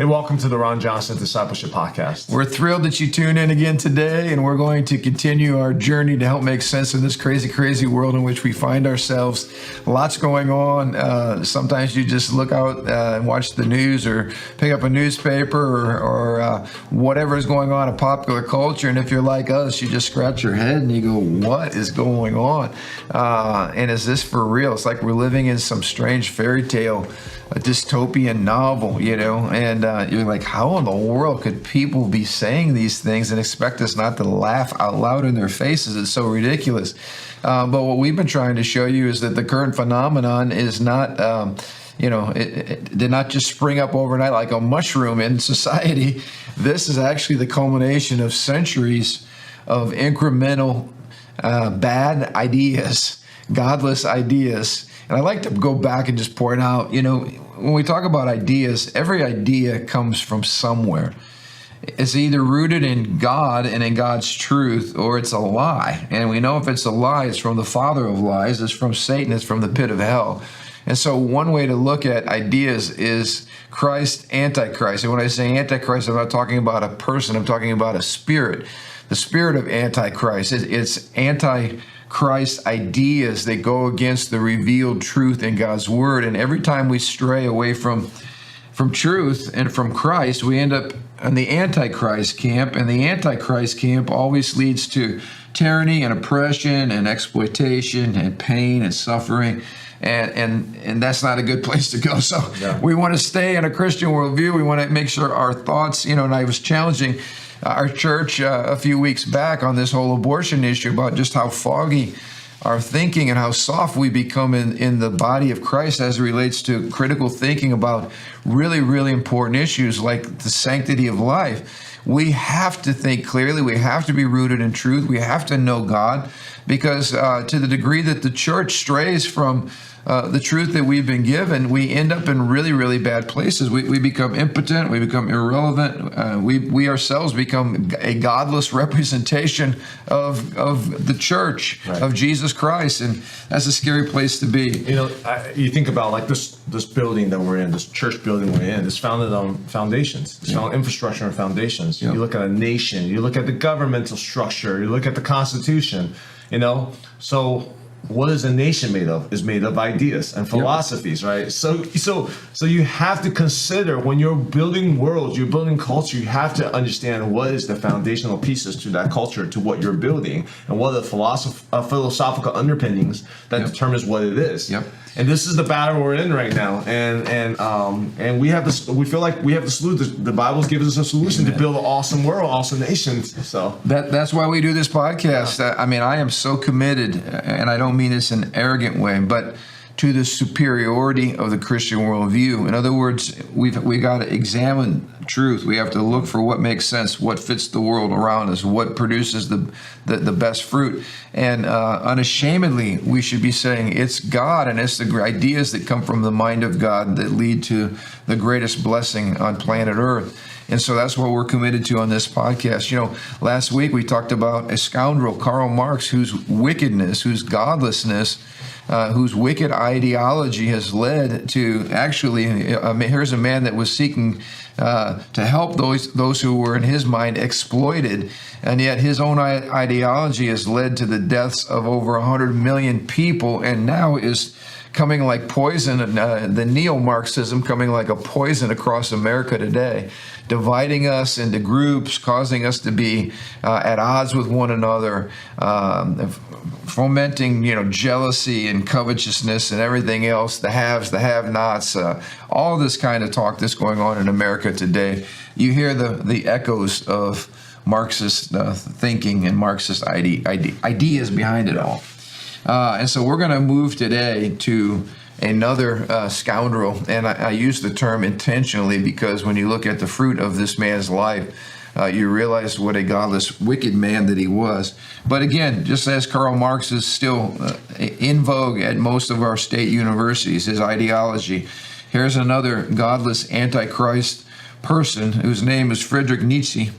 Hey, welcome to the Ron Johnson Discipleship Podcast. We're thrilled that you tune in again today, and we're going to continue our journey to help make sense of this crazy, crazy world in which we find ourselves. Lots going on. Sometimes you just look out and watch the news or pick up a newspaper or whatever is going on in popular culture, and if you're like us, you just scratch your head and you go, what is going on? And is this for real? It's like we're living in some strange fairy tale, a dystopian novel, and you're like, how in the world could people be saying these things and expect us not to laugh out loud in their faces? It's so ridiculous. But what we've been trying to show you is that the current phenomenon is not, it did not just spring up overnight like a mushroom in society. This is actually the culmination of centuries of incremental bad ideas, godless ideas. And I like to go back and just point out, when we talk about ideas, every idea comes from somewhere. It's either rooted in God and in God's truth, or it's a lie. And we know if it's a lie, it's from the father of lies, it's from Satan, it's from the pit of hell. And so one way to look at ideas is Christ, Antichrist. And when I say Antichrist, I'm not talking about a person, I'm talking about a spirit. The spirit of Antichrist. It's Antichrist ideas that go against the revealed truth in God's word. And every time we stray away from truth and from Christ, we end up in the Antichrist camp. And the Antichrist camp always leads to tyranny and oppression and exploitation and pain and suffering. And that's not a good place to go. So we want to stay in a Christian worldview. We want to make sure our thoughts, and I was challenging our church a few weeks back on this whole abortion issue about just how foggy our thinking and how soft we become in the body of Christ as it relates to critical thinking about really, really important issues like the sanctity of life. We have to think clearly. We have to be rooted in truth. We have to know God, because to the degree that the church strays from the truth that we've been given, we end up in really, really bad places. We become impotent. We become irrelevant. We ourselves become a godless representation of the church, of Jesus Christ, and that's a scary place to be. You think about like this building that we're in, this church building we're in, it's founded on foundations. It's founded infrastructure and foundations. You look at a nation, you look at the governmental structure, you look at the Constitution, so what is a nation made of? Is made of ideas and philosophies, right? So you have to consider when you're building worlds, you're building culture, you have to understand what is the foundational pieces to that culture, to what you're building, and what are the philosophical underpinnings that determines what it is. And this is the battle we're in right now, and we have this. We feel like we have the solution. The Bible's given us a solution to build an awesome world, awesome nations. So that's why we do this podcast. I am so committed, and I don't mean this in an arrogant way, but to the superiority of the Christian worldview. In other words, we got to examine truth. We have to look for what makes sense, what fits the world around us, what produces the best fruit. And unashamedly, we should be saying it's God, and it's the ideas that come from the mind of God that lead to the greatest blessing on planet Earth. And so that's what we're committed to on this podcast. Last week we talked about a scoundrel, Karl Marx, whose wickedness, whose godlessness, whose wicked ideology has led to actually, here's a man that was seeking to help those who were in his mind exploited, and yet his own ideology has led to the deaths of over 100 million people, and now is coming like poison, the neo-Marxism coming like a poison across America today, dividing us into groups, causing us to be at odds with one another, fomenting, jealousy and covetousness and everything else, the haves, the have-nots, all this kind of talk that's going on in America today. You hear the echoes of Marxist thinking and Marxist ideas behind it all. And so we're going to move today to another scoundrel, and I use the term intentionally because when you look at the fruit of this man's life, you realize what a godless, wicked man that he was. But again, just as Karl Marx is still in vogue at most of our state universities, his ideology, here's another godless antichrist person whose name is Friedrich Nietzsche,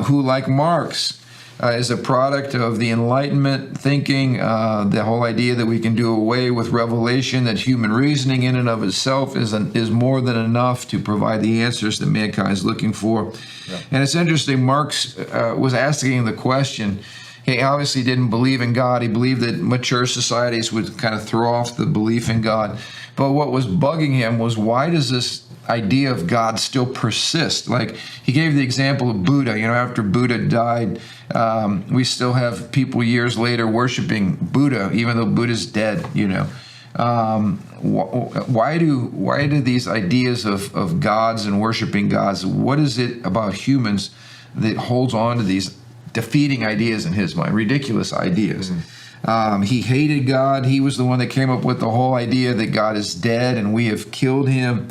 who, like Marx, is a product of the Enlightenment thinking, the whole idea that we can do away with revelation, that human reasoning in and of itself is more than enough to provide the answers that mankind is looking for. Yeah. And it's interesting, Marx was asking the question. He obviously didn't believe in God. He believed that mature societies would kind of throw off the belief in God. But what was bugging him was, why does this idea of God still persist? Like, he gave the example of Buddha. After Buddha died, we still have people years later worshiping Buddha, even though Buddha's dead. Why do these ideas of gods and worshiping gods? What is it about humans that holds on to these defeating ideas in his mind, ridiculous ideas? He hated God. He was the one that came up with the whole idea that God is dead and we have killed him.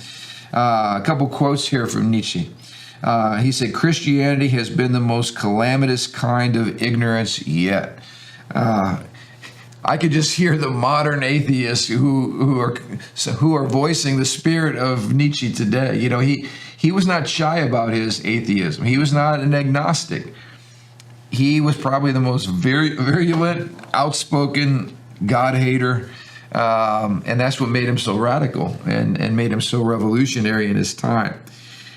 A couple quotes here from Nietzsche. He said, "Christianity has been the most calamitous kind of ignorance yet." I could just hear the modern atheists who are voicing the spirit of Nietzsche today. He was not shy about his atheism. He was not an agnostic. He was probably the most virulent, outspoken God hater, and that's what made him so radical and made him so revolutionary in his time.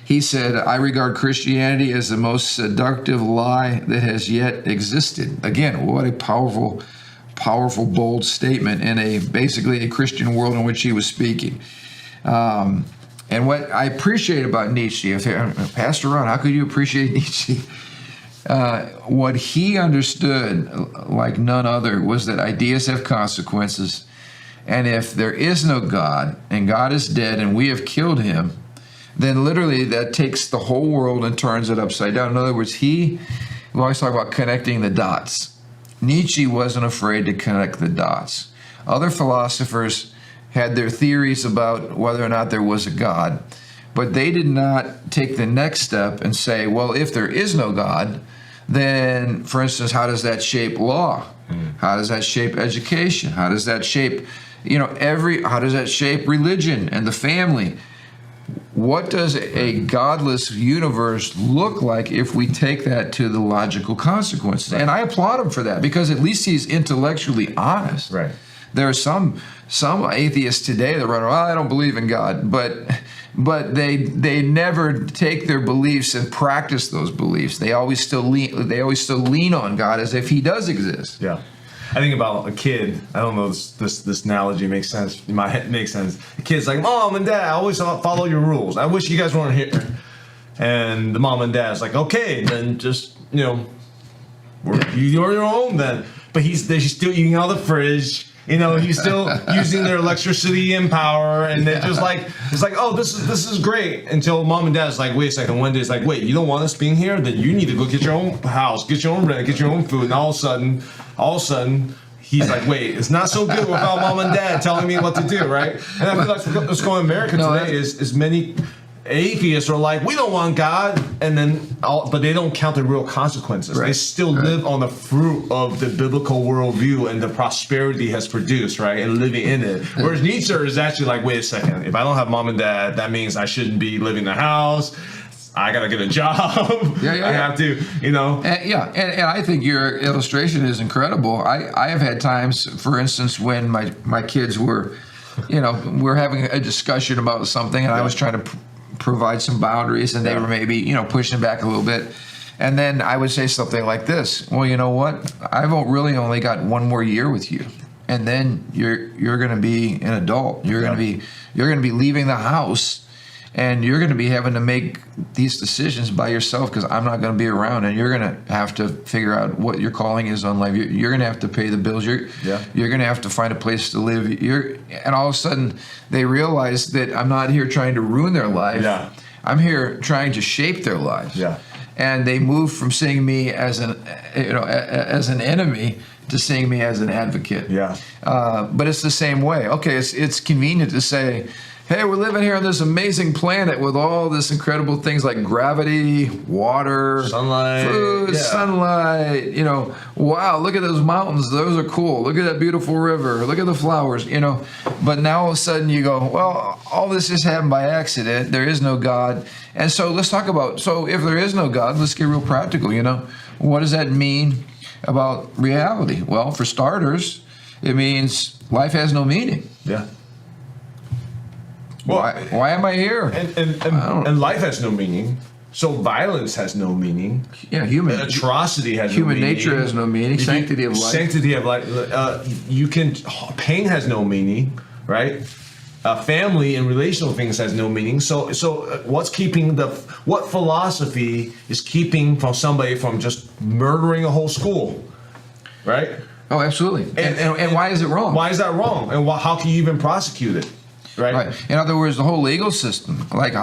He said, "I regard Christianity as the most seductive lie that has yet existed." Again, what a powerful, bold statement in basically a Christian world in which he was speaking. And what I appreciate about Nietzsche, Pastor Ron, how could you appreciate Nietzsche? What he understood, like none other, was that ideas have consequences. And if there is no God, and God is dead, and we have killed him, then literally that takes the whole world and turns it upside down. In other words, we always talk about connecting the dots. Nietzsche wasn't afraid to connect the dots. Other philosophers had their theories about whether or not there was a God, but they did not take the next step and say, well, if there is no God, then, for instance, how does that shape law? How does that shape education? How does that shape, how does that shape religion and the family? What does a godless universe look like if we take that to the logical consequences? Right. And I applaud him for that, because at least he's intellectually honest. Right. There are some atheists today that run around, I don't believe in God, but they never take their beliefs and practice those beliefs. They always still lean on God as if he does exist. Yeah. I think about a kid. I don't know if this analogy makes sense. In my head makes sense. A kid's like, "Mom and Dad, I always follow your rules. I wish you guys weren't here." And the mom and dad's like, "Okay, then just you're your own then." But he's still eating out of the fridge. He's still using their electricity and power, and they're just like, it's like, oh, this is great. Until mom and dad's like, wait a second. One day it's like, wait, you don't want us being here? Then you need to go get your own house, get your own rent, get your own food. And all of a sudden, he's like, wait, it's not so good without mom and dad telling me what to do, right? And I feel like what's going on in America today is many atheists are like, we don't want God, but they don't count the real consequences. Right. They still live on the fruit of the biblical worldview and the prosperity has produced, right, and living in it. Whereas Nietzsche is actually like, wait a second, if I don't have mom and dad, that means I shouldn't be living in the house. I gotta get a job. I have to, And I think your illustration is incredible. I have had times, for instance, when my kids were, we're having a discussion about something, and I was trying to provide some boundaries, and they were maybe pushing back a little bit, and then I would say something like this: well, you know what, I've really only got one more year with you, and then you're going to be an adult. You're going to be leaving the house, and you're going to be having to make these decisions by yourself, because I'm not going to be around, and you're going to have to figure out what your calling is on life. You're going to have to pay the bills. You're going to have to find a place to live. And all of a sudden, they realize that I'm not here trying to ruin their life. Yeah. I'm here trying to shape their lives. Yeah. And they move from seeing me as an enemy to seeing me as an advocate. Yeah. But it's the same way. Okay, it's convenient to say, hey, we're living here on this amazing planet with all this incredible things like gravity, water, sunlight, food, sunlight. You know, wow, look at those mountains. Those are cool. Look at that beautiful river. Look at the flowers, you know. But now all of a sudden you go, well, all this just happened by accident. There is no God. And so let's talk about, so if there is no God, let's get real practical, you know. What does that mean about reality? Well, for starters, it means life has no meaning. Yeah. Well, why am I here? And life has no meaning. So violence has no meaning. Yeah, atrocity has no human meaning. nature has no meaning. Sanctity of life. Sanctity of life. Pain has no meaning, right? Family and relational things has no meaning. So what's keeping what philosophy is keeping from somebody from just murdering a whole school, right? Oh, absolutely. And why is it wrong? Why is that wrong? And how can you even prosecute it? Right. In other words, the whole legal system, like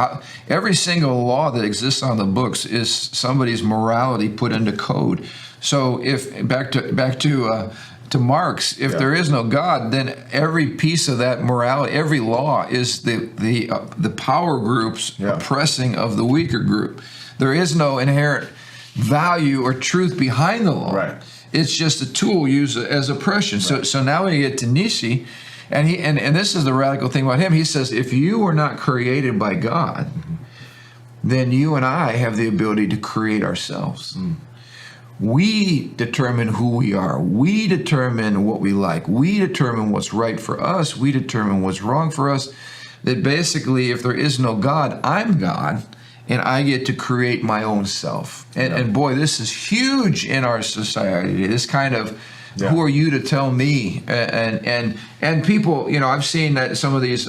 every single law that exists on the books, is somebody's morality put into code. So if back to Marx, if there is no God, then every piece of that morality, every law is the power group's oppressing of the weaker group. There is no inherent value or truth behind the law. Right. It's just a tool used as oppression. Right. So now we get to Nietzsche. And this is the radical thing about him. He says, if you were not created by God, then you and I have the ability to create ourselves. We determine who we are. We determine what we like. We determine what's right for us. We determine what's wrong for us. That basically, if there is no God, I'm God, and I get to create my own self. And boy, this is huge in our society. This kind of who are you to tell me? And people, you know, I've seen that some of these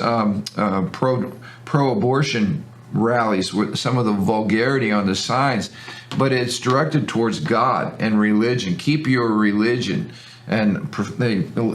pro-abortion rallies with some of the vulgarity on the signs, but it's directed towards God and religion. Keep your religion and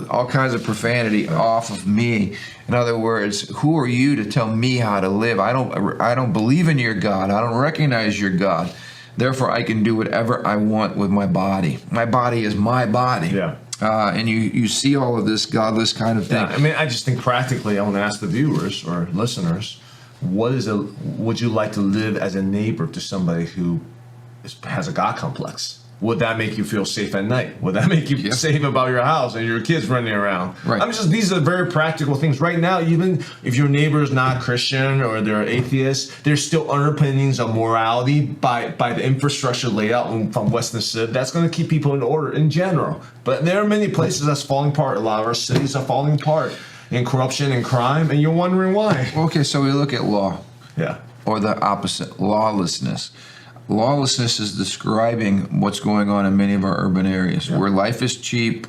all kinds of profanity off of me. In other words, who are you to tell me how to live? I don't believe in your God. I don't recognize your God. Therefore, I can do whatever I want with my body. My body is my body. Yeah. And you see all of this godless kind of thing. Yeah, I mean, I just think practically, I want to ask the viewers or listeners, would you like to live as a neighbor to somebody who has a God complex? Would that make you feel safe at night? Would that make you feel safe about your house and your kids running around? Right. I mean, these are very practical things. Right now, even if your neighbor is not Christian or they're atheists, there's still underpinnings of morality by the infrastructure layout from Western Civ. That's going to keep people in order in general. But there are many places that's falling apart. A lot of our cities are falling apart in corruption and crime, and you're wondering why. Okay, so we look at law. Yeah. Or the opposite, lawlessness. Lawlessness is describing what's going on in many of our urban areas, where life is cheap,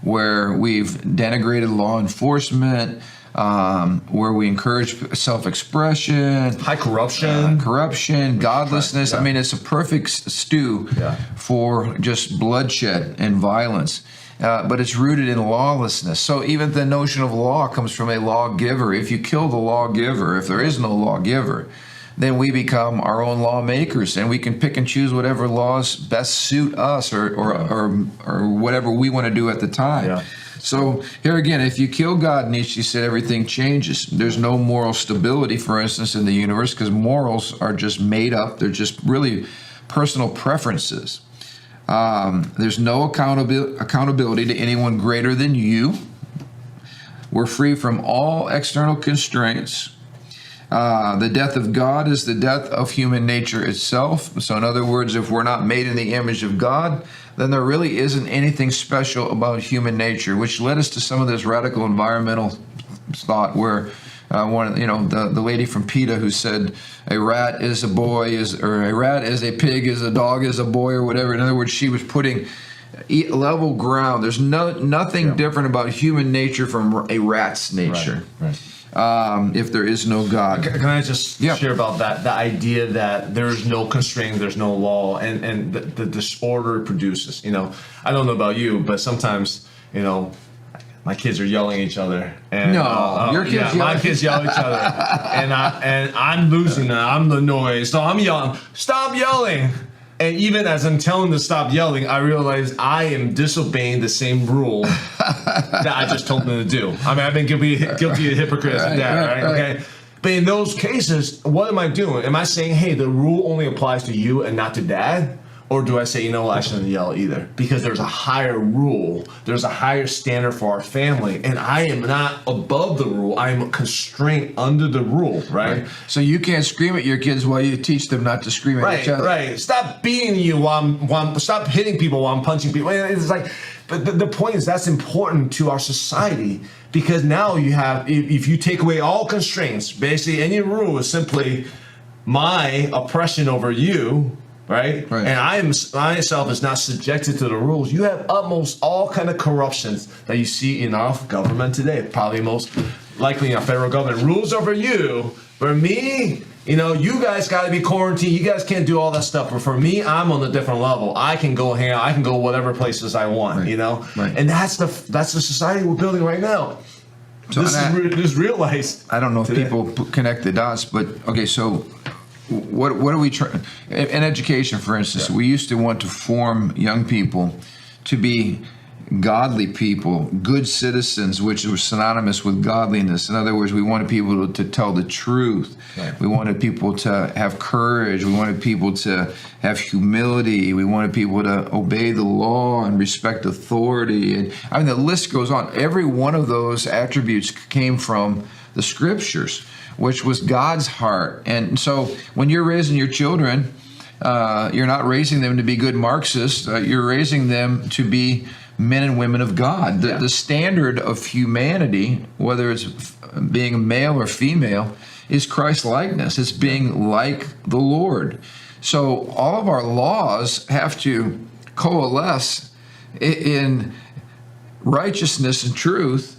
where we've denigrated law enforcement, where we encourage self-expression, high corruption, godlessness. I mean, it's a perfect stew for just bloodshed and violence. But it's rooted in lawlessness. So even the notion of law comes from a lawgiver. If you kill the lawgiver, if there is no lawgiver, then we become our own lawmakers, and we can pick and choose whatever laws best suit us or whatever we want to do at the time. Yeah. So here again, if you kill God, Nietzsche said everything changes. There's no moral stability, for instance, in the universe, because morals are just made up. They're just really personal preferences. There's no accountability to anyone greater than you. We're free from all external constraints. The death of God is the death of human nature itself. So in other words, if we're not made in the image of God, then there really isn't anything special about human nature, which led us to some of this radical environmental thought where the lady from PETA who said a rat is a boy, or a rat is a pig, is a dog, is a boy, or whatever. In other words, she was putting level ground. There's nothing different about human nature from a rat's nature. Right. If there is no God. Can I just share about that? The idea that there's no constraint, there's no law, and the disorder it produces. You know, I don't know about you, but sometimes, you know, my kids are yelling at each other. And, your kids yell. My kids yell at each other, and I'm losing them. I'm the noise, so I'm yelling. Stop yelling! And even as I'm telling them to stop yelling, I realize I am disobeying the same rule that I just told them to do. I mean, I've been guilty of hypocrites and that, right? Okay. But in those cases, what am I doing? Am I saying, hey, the rule only applies to you and not to dad? Or do I say, you know what, I shouldn't yell either? Because there's a higher rule. There's a higher standard for our family. And I am not above the rule. I am constrained under the rule, right? So you can't scream at your kids while you teach them not to scream at each other. Right. Stop beating you stop hitting people while I'm punching people. It's like, but the point is that's important to our society, because now you have, if you take away all constraints, basically any rule is simply my oppression over you, right? And I myself is not subjected to the rules. You have utmost all kind of corruptions that you see in our government today. Probably most likely in our federal government. Rules over you. For me, you guys got to be quarantined. You guys can't do all that stuff. But for me, I'm on a different level. I can go hang out. I can go whatever places I want. And that's the society we're building right now. So this is realized. I don't know if today. people connect the dots, but okay, so. What are we trying in education, for instance? We used to want to form young people to be godly people, good citizens, which was synonymous with godliness. In other words, we wanted people to tell the truth. We wanted people to have courage. We wanted people to have humility. We wanted people to obey the law and respect authority. And I mean, the list goes on. Every one of those attributes came from the scriptures, which was God's heart. And so when you're raising your children, you're not raising them to be good Marxists. You're raising them to be men and women of God. The standard of humanity, whether it's being a male or female, is Christ-likeness. It's being like the Lord. So all of our laws have to coalesce in righteousness and truth.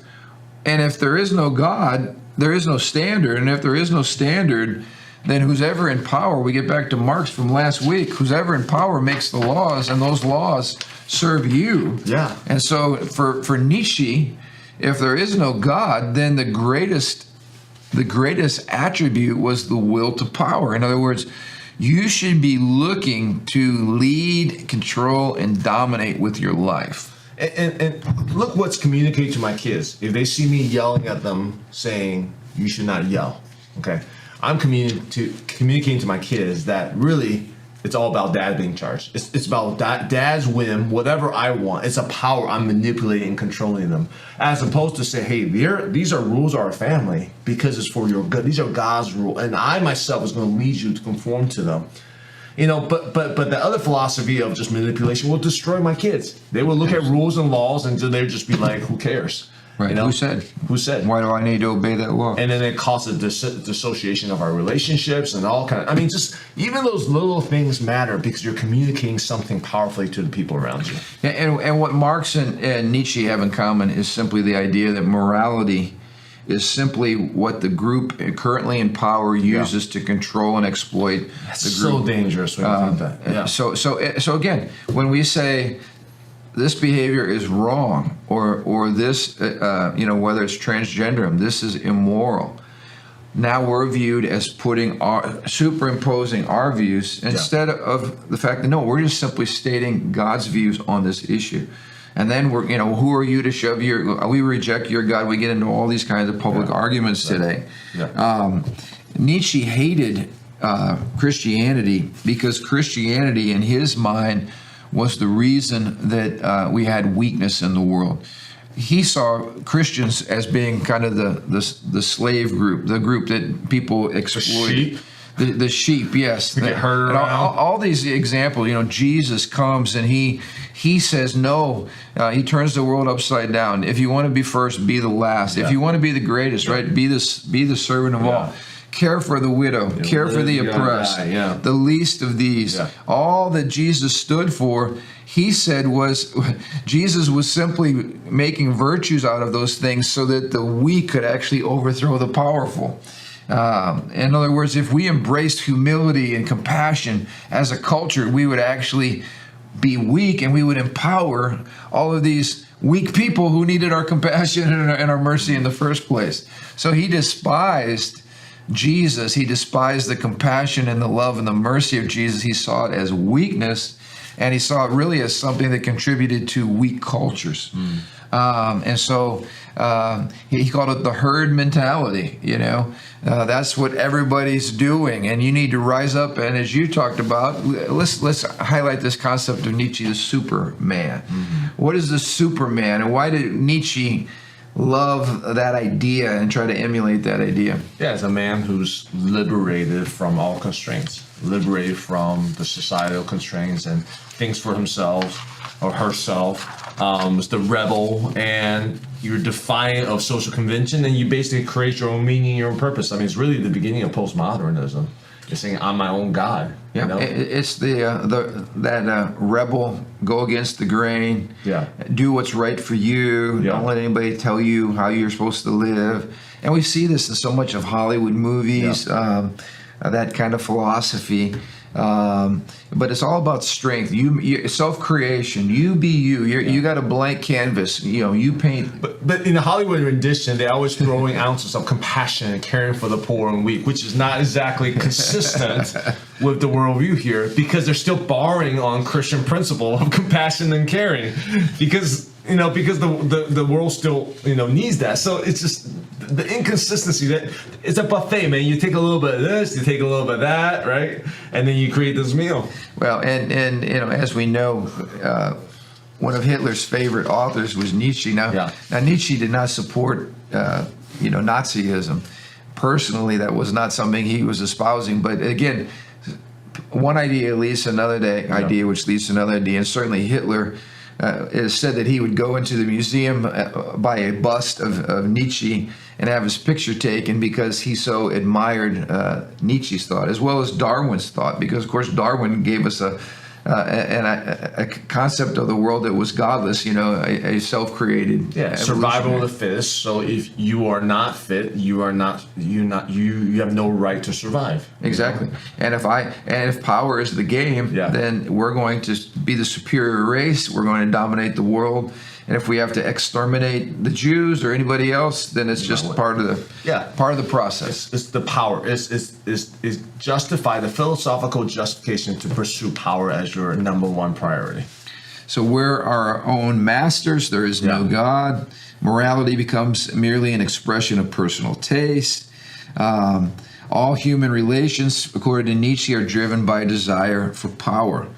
And if there is no God, there is no standard. And if there is no standard, then who's ever in power, we get back to Marx from last week, who's ever in power makes the laws, and those laws serve you. Yeah. And so for Nietzsche, if there is no God, then the greatest attribute was the will to power. In other words, you should be looking to lead, control, and dominate with your life. And look what's communicated to my kids. If they see me yelling at them saying, you should not yell, okay? I'm communicating to my kids that really it's all about dad being charged. It's about dad's whim, whatever I want. It's a power I'm manipulating and controlling them. As opposed to say, hey, these are rules of our family because it's for your good. These are God's rules. And I myself is going to lead you to conform to them. But the other philosophy of just manipulation will destroy my kids. They will look at rules and laws and they'll just be like, who cares? Right. Who said? Why do I need to obey that law? And then it causes a dissociation of our relationships and all kind of. I mean, just even those little things matter because you're communicating something powerfully to the people around you. Yeah, and what Marx and Nietzsche have in common is simply the idea that morality is simply what the group currently in power uses to control and exploit the group. It's so dangerous when you think that. Yeah. So again, when we say this behavior is wrong, or this, whether it's transgenderism, this is immoral. Now we're viewed as superimposing our views instead of the fact that no, we're just simply stating God's views on this issue. And then we're, who are you to shove we reject your God. We get into all these kinds of public arguments today. Yeah. Nietzsche hated Christianity because Christianity, in his mind, was the reason that we had weakness in the world. He saw Christians as being kind of the slave group, the group that people exploited. The sheep, yes. They get herded around. All these examples, Jesus comes and he says no. He turns the world upside down. If you want to be first, be the last. If you want to be the greatest, right, be the servant of all. Care for the widow, care for the oppressed, the least of these. Yeah. All that Jesus stood for, he said Jesus was simply making virtues out of those things so that the weak could actually overthrow the powerful. In other words, if we embraced humility and compassion as a culture, we would actually be weak and we would empower all of these weak people who needed our compassion and our mercy in the first place. So he despised Jesus. He despised the compassion and the love and the mercy of Jesus. He saw it as weakness, and he saw it really as something that contributed to weak cultures. And so he called it the herd mentality. That's what everybody's doing, and you need to rise up. And as you talked about, let's highlight this concept of Nietzsche, the Superman. What is the Superman, and why did Nietzsche love that idea and try to emulate that idea? Yeah, it's a man who's liberated from all constraints, liberated from the societal constraints and things for himself or herself. It's the rebel, and you're defiant of social convention, and you basically create your own meaning, your own purpose. I mean, it's really the beginning of postmodernism. You're saying, I'm my own God. Yeah, it's that rebel, go against the grain. Yeah. Do what's right for you. Yeah. Don't let anybody tell you how you're supposed to live. And we see this in so much of Hollywood movies, that kind of philosophy. But it's all about strength. You self-creation. You be you. You got a blank canvas. You paint. But in the Hollywood rendition, they're always throwing ounces of compassion and caring for the poor and weak, which is not exactly consistent with the worldview here, because they're still borrowing on Christian principle of compassion and caring, because the world still needs that. So it's just the inconsistency. That it's a buffet, man. You take a little bit of this, you take a little bit of that, right, and then you create this meal. Well, and as we know, one of Hitler's favorite authors was Nietzsche. Now Nietzsche did not support Nazism. Personally, that was not something he was espousing. But again, one idea leads to another idea, which leads to another idea, and certainly Hitler. It is said that he would go into the museum, buy a bust of Nietzsche, and have his picture taken because he so admired Nietzsche's thought, as well as Darwin's thought, because, of course, Darwin gave us a concept of the world that was godless, a self-created survival of the fittest. So if you are not fit, you have no right to survive. Exactly. And if power is the game, then we're going to be the superior race. We're going to dominate the world. And if we have to exterminate the Jews or anybody else, then it's just part of the process. It's the power. It's justify the philosophical justification to pursue power as your number one priority. So we're our own masters. There is no God. Morality becomes merely an expression of personal taste. All human relations, according to Nietzsche, are driven by a desire for power.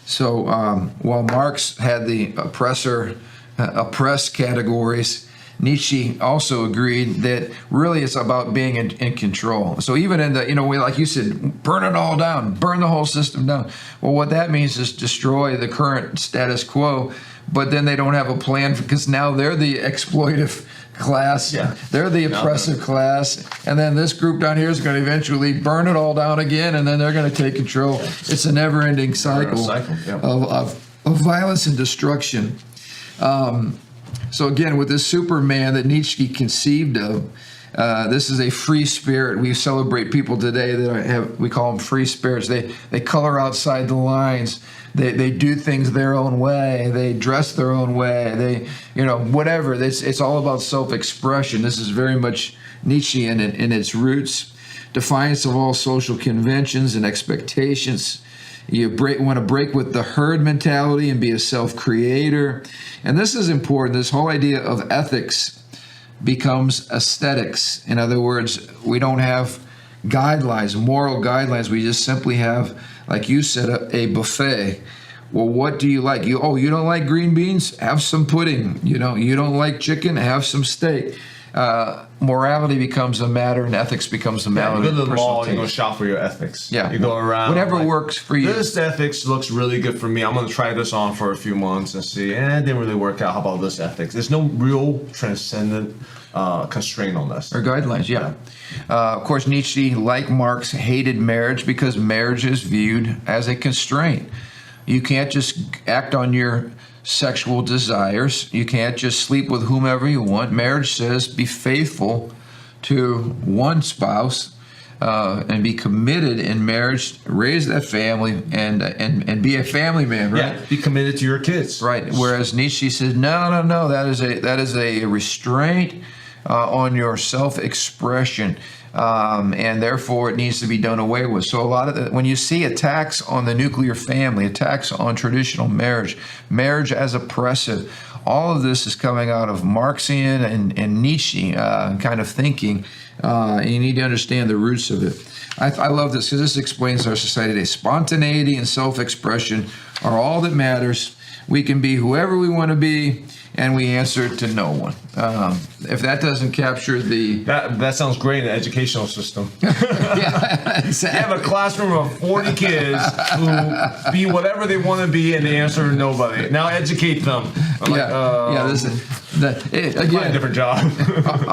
So while Marx had the oppressed categories, Nietzsche also agreed that really it's about being in control. So even in the, like you said, burn it all down, burn the whole system down. Well, what that means is destroy the current status quo, but then they don't have a plan because now they're the exploitive class, they're the oppressive class, and then this group down here is going to eventually burn it all down again, and then they're going to take control. It's a never-ending cycle of violence and destruction. So again, with this Superman that Nietzsche conceived of, this is a free spirit. We celebrate people today that we call them free spirits. They color outside the lines. They do things their own way. They dress their own way. Whatever. It's all about self-expression. This is very much Nietzsche in its roots. Defiance of all social conventions and expectations. You want to break with the herd mentality and be a self-creator. And this is important. This whole idea of ethics becomes aesthetics. In other words, we don't have guidelines, moral guidelines. We just simply have, like you said, a buffet. Well, what do you like? You don't like green beans? Have some pudding. You don't like chicken? Have some steak. Morality becomes a matter, and ethics becomes a matter. You go to the mall, you go shop for your ethics. Yeah, you go around. Whatever works for you. This ethics looks really good for me. I'm going to try this on for a few months and see. It didn't really work out. How about this ethics? There's no real transcendent constraint on this. Or guidelines, of course, Nietzsche, like Marx, hated marriage because marriage is viewed as a constraint. You can't just act on your sexual desires. You can't just sleep with whomever you want. Marriage says be faithful to one spouse and be committed in marriage, raise that family, and be a family man, right? Yeah, be committed to your kids. Right. Whereas Nietzsche says, no, that is a restraint on your self-expression. and therefore it needs to be done away with. So a lot of when you see attacks on the nuclear family, attacks on traditional marriage, marriage as oppressive, all of this is coming out of Marxian and Nietzsche kind of thinking. You need to understand the roots of it. I love this because this explains our society today. Spontaneity and self-expression are all that matters. We can be whoever we want to be, and we answer to no one. If that doesn't capture the... That sounds great in the educational system. Yeah, exactly. You have a classroom of 40 kids who be whatever they want to be, and they answer nobody. Now educate them. Again, a different job.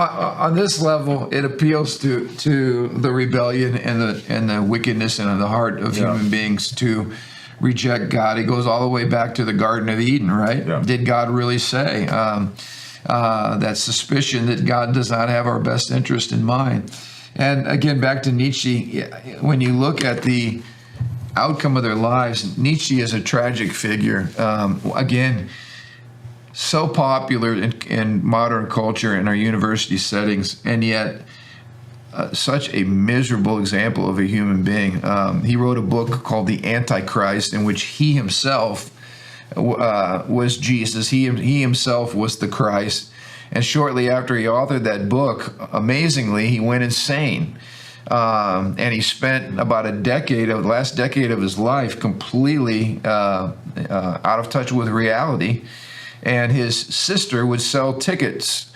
On this level, it appeals to the rebellion and the wickedness in the heart of human beings to reject God. It goes all the way back to the Garden of Eden, right? Yeah. Did God really say? That suspicion that God does not have our best interest in mind. And again, back to Nietzsche, when you look at the outcome of their lives, Nietzsche is a tragic figure. Again, so popular in modern culture in our university settings, and yet such a miserable example of a human being. He wrote a book called The Antichrist, in which he himself was Jesus. He himself was the Christ. And shortly after he authored that book, amazingly, he went insane. And he spent about the last decade of his life completely out of touch with reality. And his sister would sell tickets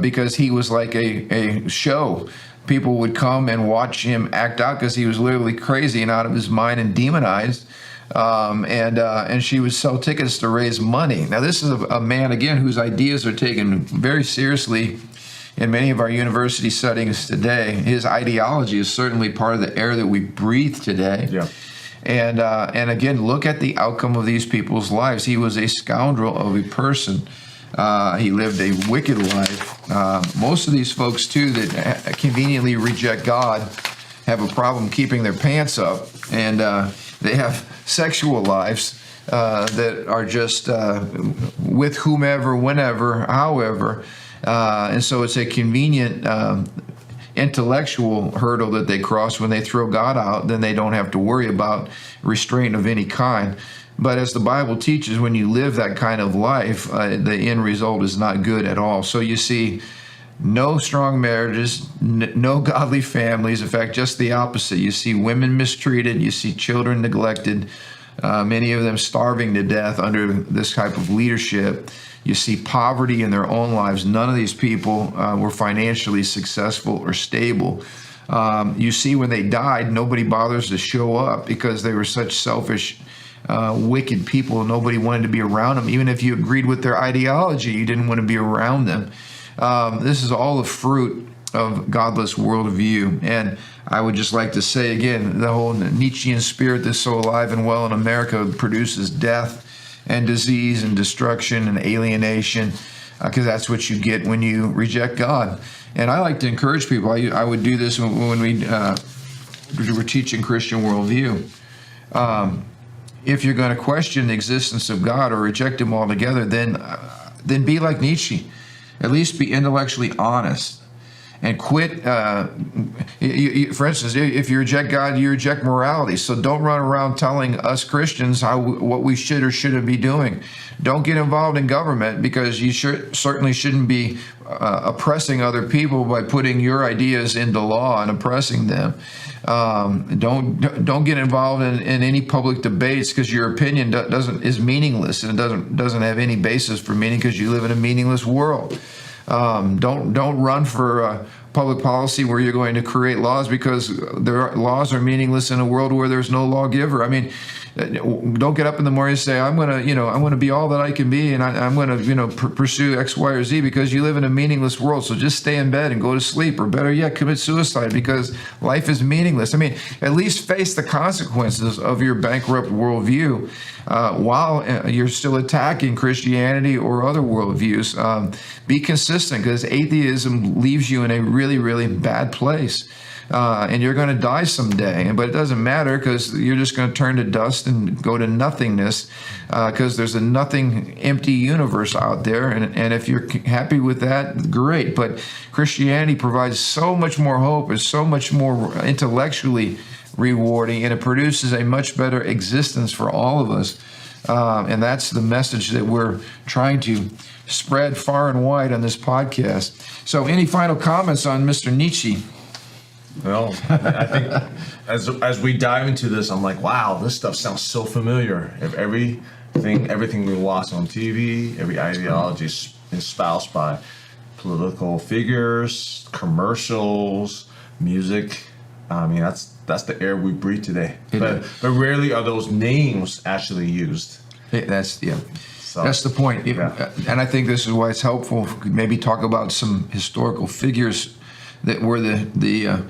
because he was like a show. People would come and watch him act out because he was literally crazy and out of his mind and demonized. And she would sell tickets to raise money. Now, this is a man, again, whose ideas are taken very seriously in many of our university settings today. His ideology is certainly part of the air that we breathe today. Yeah. And again, look at the outcome of these people's lives. He was a scoundrel of a person. He lived a wicked life. Most of these folks, too, that conveniently reject God have a problem keeping their pants up, and they have sexual lives that are just with whomever, whenever, however. And so it's a convenient intellectual hurdle that they cross. When they throw God out, then they don't have to worry about restraint of any kind. But as the Bible teaches, when you live that kind of life, the end result is not good at all. So you see no strong marriages, no godly families. In fact, just the opposite. You see women mistreated. You see children neglected, many of them starving to death under this type of leadership. You see poverty in their own lives. None of these people were financially successful or stable. You see when they died, nobody bothers to show up because they were such selfish, wicked people. Nobody wanted to be around them. Even if you agreed with their ideology, you didn't want to be around them. This is all the fruit of godless worldview. And I would just like to say again, the whole Nietzschean spirit that's so alive and well in America produces death and disease and destruction and alienation, because that's what you get when you reject God. And I like to encourage people. I would do this when we were teaching Christian worldview. If you're going to question the existence of God or reject Him altogether, then be like Nietzsche. At least be intellectually honest. And quit, for instance, if you reject God, you reject morality. So don't run around telling us Christians what we should or shouldn't be doing. Don't get involved in government, because you certainly shouldn't be oppressing other people by putting your ideas into law and oppressing them. Don't get involved in any public debates, because your opinion is meaningless, and it doesn't have any basis for meaning, because you live in a meaningless world. Don't run for public policy where you're going to create laws, because laws are meaningless in a world where there's no lawgiver. I mean, don't get up in the morning and say, I'm going to be all that I can be, and I'm going to pursue X, Y, or Z, because you live in a meaningless world. So just stay in bed and go to sleep, or better yet, commit suicide, because life is meaningless. I mean, at least face the consequences of your bankrupt worldview while you're still attacking Christianity or other worldviews. Be consistent, because atheism leaves you in a really, really bad place. and you're going to die someday. But it doesn't matter, because you're just going to turn to dust and go to nothingness, because there's a nothing, empty universe out there. And if you're happy with that, great. But Christianity provides so much more hope, is so much more intellectually rewarding, and it produces a much better existence for all of us. And that's the message that we're trying to spread far and wide on this podcast. So any final comments on Mr. Nietzsche? Well, I think as we dive into this, I'm like, wow, this stuff sounds so familiar. If everything we watch on TV, every ideology is espoused by political figures, commercials, music. I mean, that's the air we breathe today. But rarely are those names actually used. That's So, that's the point. yeah. And I think this is why it's helpful. Maybe talk about some historical figures that were the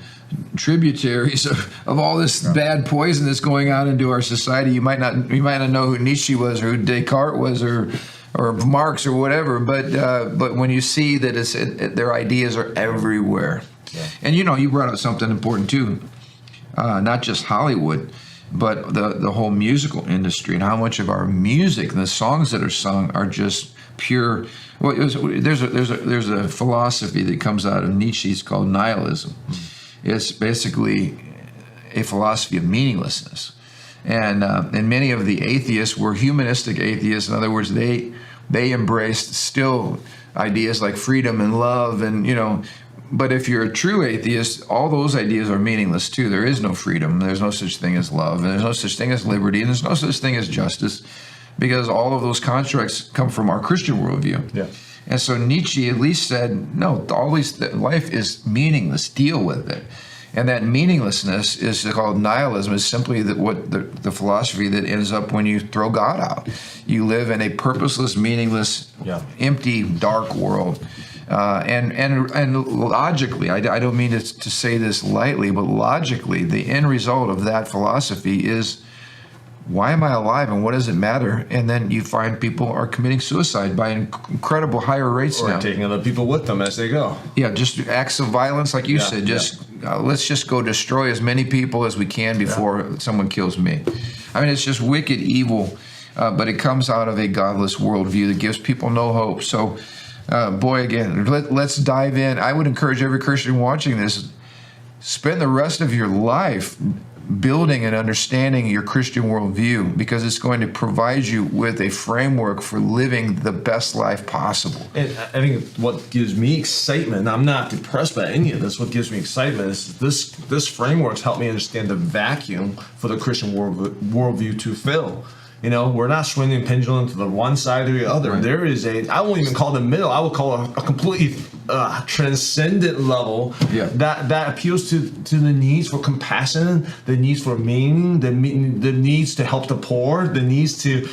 tributaries of all this bad poison that's going on into our society. You might not know who Nietzsche was, or who Descartes was, or Marx, or whatever. But when you see that their ideas are everywhere. Yeah. And you brought up something important too, not just Hollywood, but the whole musical industry, and how much of our music and the songs that are sung are just pure. Well, there's a philosophy that comes out of Nietzsche. It's called nihilism. It's basically a philosophy of meaninglessness, and many of the atheists were humanistic atheists. In other words, they embraced still ideas like freedom and love, and But if you're a true atheist, all those ideas are meaningless too. There is no freedom. There's no such thing as love. And there's no such thing as liberty. And there's no such thing as justice, because all of those constructs come from our Christian worldview. Yeah. And so Nietzsche at least said, no, life is meaningless. Deal with it. And that meaninglessness is called nihilism. Is simply the philosophy that ends up when you throw God out. You live in a purposeless, meaningless, empty, dark world. And logically, I don't mean to say this lightly, but logically, the end result of that philosophy is, why am I alive and what does it matter? And then you find people are committing suicide by incredible higher rates now. Or taking other people with them as they go. Yeah, just acts of violence, like you said. Let's just go destroy as many people as we can before someone kills me. I mean, it's just wicked evil, but it comes out of a godless worldview that gives people no hope. So, again, let's dive in. I would encourage every Christian watching this, spend the rest of your life building and understanding your Christian worldview, because it's going to provide you with a framework for living the best life possible. And I think what gives me excitement, I'm not depressed by any of this, what gives me excitement is this framework's helped me understand the vacuum for the Christian worldview to fill. We're not swinging pendulum to the one side or the other. Right. There is I won't even call it the middle. I would call it a completely transcendent level that appeals to the needs for compassion, the needs for meaning, the needs to help the poor, the needs to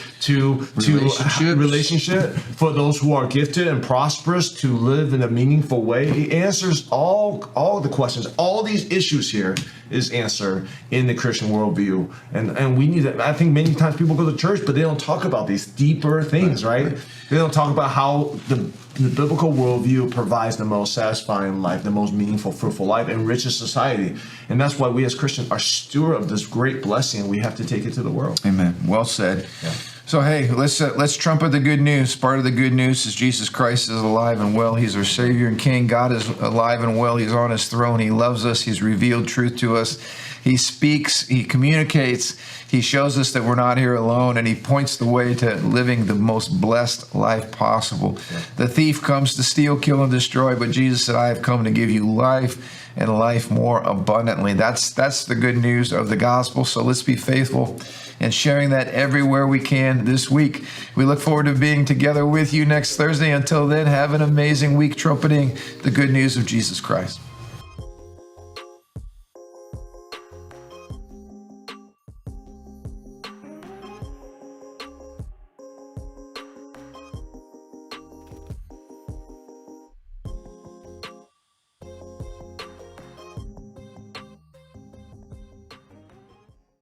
relationship for those who are gifted and prosperous to live in a meaningful way. It answers all the questions. All these issues here is answered in the Christian worldview, and we need that. I think many times people go to church, but they don't talk about these deeper things, right? They don't talk about how the biblical worldview provides the most satisfying life, the most meaningful, fruitful life, enriches society. And that's why we as Christians are steward of this great blessing. We have to take it to the world. Amen. Well said. Yeah. So, hey, let's trumpet the good news. Part of the good news is Jesus Christ is alive and well. He's our Savior and King. God is alive and well. He's on his throne. He loves us. He's revealed truth to us. He speaks. He communicates. He shows us that we're not here alone, and he points the way to living the most blessed life possible. Yeah. The thief comes to steal, kill, and destroy, but Jesus said, I have come to give you life and life more abundantly. That's the good news of the gospel. So let's be faithful and sharing that everywhere we can this week. We look forward to being together with you next Thursday. Until then, have an amazing week trumpeting the good news of Jesus Christ.